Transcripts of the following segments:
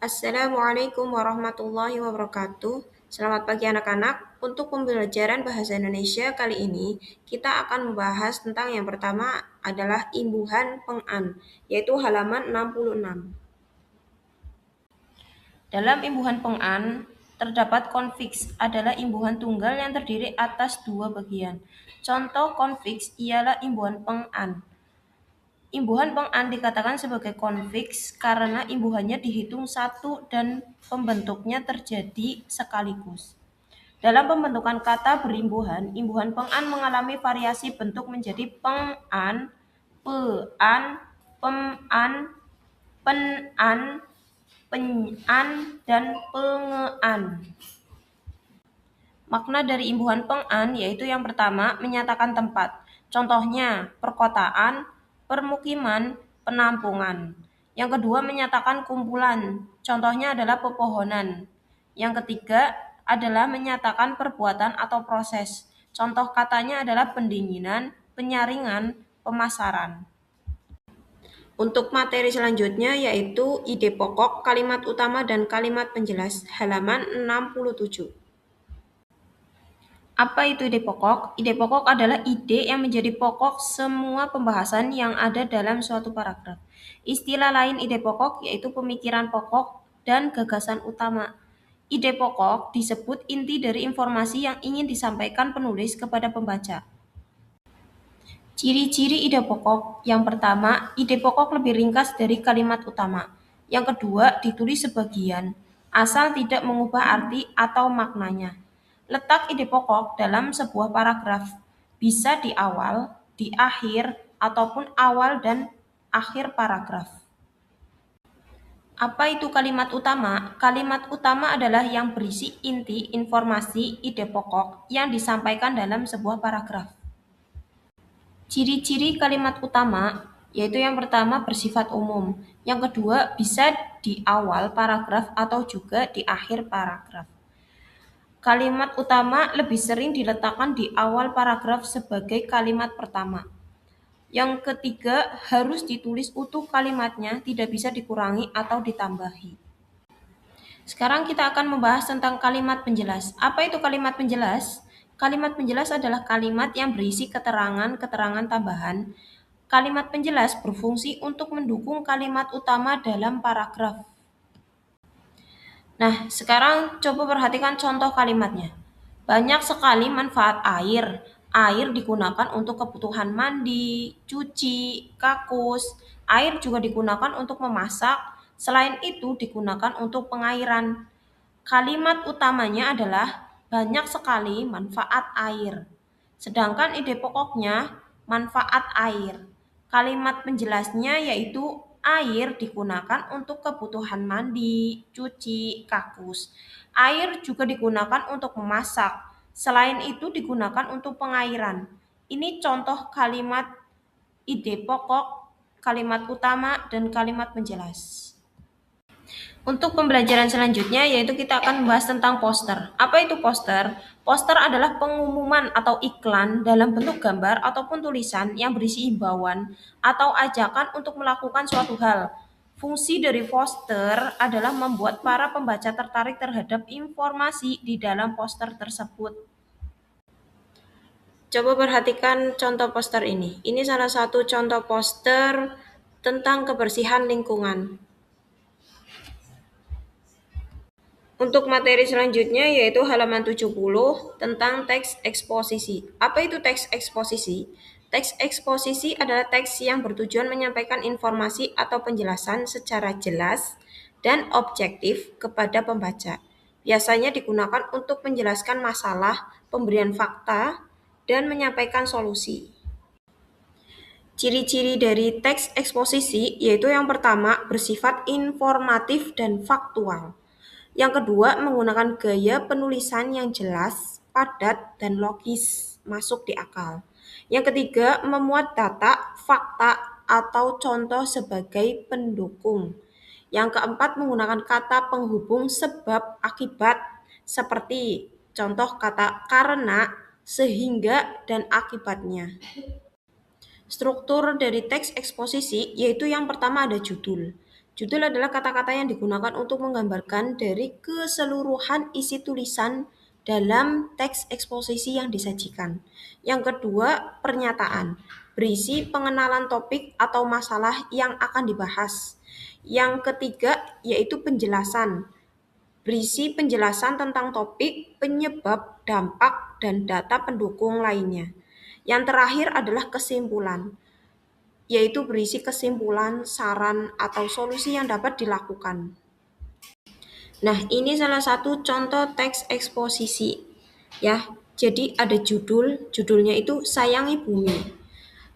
Assalamualaikum warahmatullahi wabarakatuh. Selamat pagi anak-anak. Untuk pembelajaran bahasa Indonesia kali ini, kita akan membahas tentang yang pertama adalah imbuhan peng-an, yaitu halaman 66. Dalam imbuhan peng-an, terdapat konfiks adalah imbuhan tunggal yang terdiri atas dua bagian. Contoh konfiks ialah imbuhan peng-an. Imbuhan peng-an dikatakan sebagai konfiks karena imbuhannya dihitung satu dan pembentuknya terjadi sekaligus. Dalam pembentukan kata berimbuhan, imbuhan peng-an mengalami variasi bentuk menjadi peng-an, pe-an, pem-an, pen-an, pen-an, dan pengean. Makna dari imbuhan peng-an yaitu yang pertama, menyatakan tempat. Contohnya, perkotaan, permukiman, penampungan. Yang kedua, menyatakan kumpulan. Contohnya adalah pepohonan. Yang ketiga adalah menyatakan perbuatan atau proses. Contoh katanya adalah pendinginan, penyaringan, pemasaran. Untuk materi selanjutnya yaitu ide pokok, kalimat utama, dan kalimat penjelas, halaman 67. Apa itu ide pokok? Ide pokok adalah ide yang menjadi pokok semua pembahasan yang ada dalam suatu paragraf. Istilah lain ide pokok yaitu pemikiran pokok dan gagasan utama. Ide pokok disebut inti dari informasi yang ingin disampaikan penulis kepada pembaca. Ciri-ciri ide pokok. Yang pertama, ide pokok lebih ringkas dari kalimat utama. Yang kedua, ditulis sebagian, asal tidak mengubah arti atau maknanya. Letak ide pokok dalam sebuah paragraf bisa di awal, di akhir, ataupun awal dan akhir paragraf. Apa itu kalimat utama? Kalimat utama adalah yang berisi inti informasi ide pokok yang disampaikan dalam sebuah paragraf. Ciri-ciri kalimat utama yaitu yang pertama bersifat umum, yang kedua bisa di awal paragraf atau juga di akhir paragraf. Kalimat utama lebih sering diletakkan di awal paragraf sebagai kalimat pertama. Yang ketiga, harus ditulis utuh kalimatnya, tidak bisa dikurangi atau ditambahi. Sekarang kita akan membahas tentang kalimat penjelas. Apa itu kalimat penjelas? Kalimat penjelas adalah kalimat yang berisi keterangan-keterangan tambahan. Kalimat penjelas berfungsi untuk mendukung kalimat utama dalam paragraf. Nah, sekarang coba perhatikan contoh kalimatnya. Banyak sekali manfaat air. Air digunakan untuk kebutuhan mandi, cuci, kakus. Air juga digunakan untuk memasak. Selain itu digunakan untuk pengairan. Kalimat utamanya adalah banyak sekali manfaat air. Sedangkan ide pokoknya manfaat air. Kalimat penjelasnya yaitu air digunakan untuk kebutuhan mandi, cuci, kakus. Air juga digunakan untuk memasak. Selain itu digunakan untuk pengairan. Ini contoh kalimat ide pokok, kalimat utama, dan kalimat penjelas. Untuk pembelajaran selanjutnya yaitu kita akan membahas tentang poster. Apa itu poster? Poster adalah pengumuman atau iklan dalam bentuk gambar ataupun tulisan yang berisi himbauan atau ajakan untuk melakukan suatu hal. Fungsi dari poster adalah membuat para pembaca tertarik terhadap informasi di dalam poster tersebut. Coba perhatikan contoh poster ini. Ini salah satu contoh poster tentang kebersihan lingkungan. Untuk materi selanjutnya yaitu halaman 70 tentang teks eksposisi. Apa itu teks eksposisi? Teks eksposisi adalah teks yang bertujuan menyampaikan informasi atau penjelasan secara jelas dan objektif kepada pembaca. Biasanya digunakan untuk menjelaskan masalah, pemberian fakta, dan menyampaikan solusi. Ciri-ciri dari teks eksposisi yaitu yang pertama bersifat informatif dan faktual. Yang kedua, menggunakan gaya penulisan yang jelas, padat, dan logis, masuk di akal. Yang ketiga, memuat data, fakta, atau contoh sebagai pendukung. Yang keempat, menggunakan kata penghubung sebab akibat, seperti contoh kata karena, sehingga, dan akibatnya. Struktur dari teks eksposisi yaitu yang pertama ada judul. Judul adalah kata-kata yang digunakan untuk menggambarkan dari keseluruhan isi tulisan dalam teks eksposisi yang disajikan. Yang kedua, pernyataan. Berisi pengenalan topik atau masalah yang akan dibahas. Yang ketiga, yaitu penjelasan. Berisi penjelasan tentang topik, penyebab, dampak, dan data pendukung lainnya. Yang terakhir adalah kesimpulan, yaitu berisi kesimpulan, saran, atau solusi yang dapat dilakukan. Nah, ini salah satu contoh teks eksposisi. Ya, jadi ada judulnya itu Sayangi Bumi.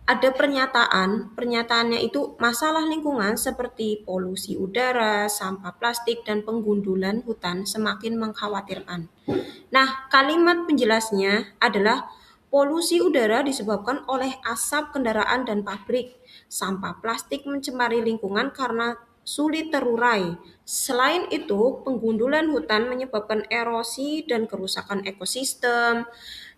Ada pernyataan, pernyataannya itu masalah lingkungan seperti polusi udara, sampah plastik, dan penggundulan hutan semakin mengkhawatirkan. Nah, kalimat penjelasnya adalah polusi udara disebabkan oleh asap kendaraan dan pabrik. Sampah plastik mencemari lingkungan karena sulit terurai. Selain itu, penggundulan hutan menyebabkan erosi dan kerusakan ekosistem.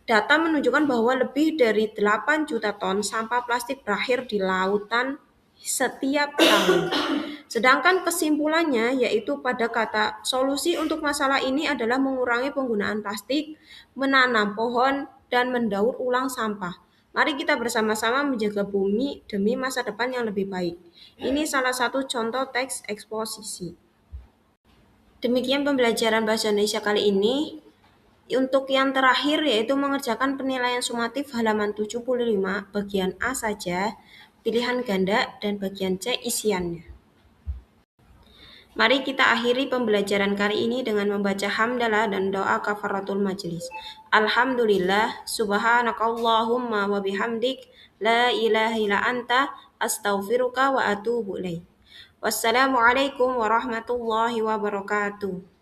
Data menunjukkan bahwa lebih dari 8 juta ton sampah plastik berakhir di lautan setiap tahun. Sedangkan kesimpulannya yaitu pada kata solusi untuk masalah ini adalah mengurangi penggunaan plastik, menanam pohon, dan mendaur ulang sampah. Mari kita bersama-sama menjaga bumi demi masa depan yang lebih baik. Ini salah satu contoh teks eksposisi. Demikian pembelajaran bahasa Indonesia kali ini. Untuk yang terakhir yaitu mengerjakan penilaian sumatif halaman 75 bagian A saja, pilihan ganda dan bagian C isiannya. Mari kita akhiri pembelajaran kali ini dengan membaca hamdalah dan doa kafaratul majelis. Alhamdulillah, subhanakallahumma wa bihamdik, la ilaha illa anta, astaghfiruka wa atubu ilaik. Wassalamualaikum warahmatullahi wabarakatuh.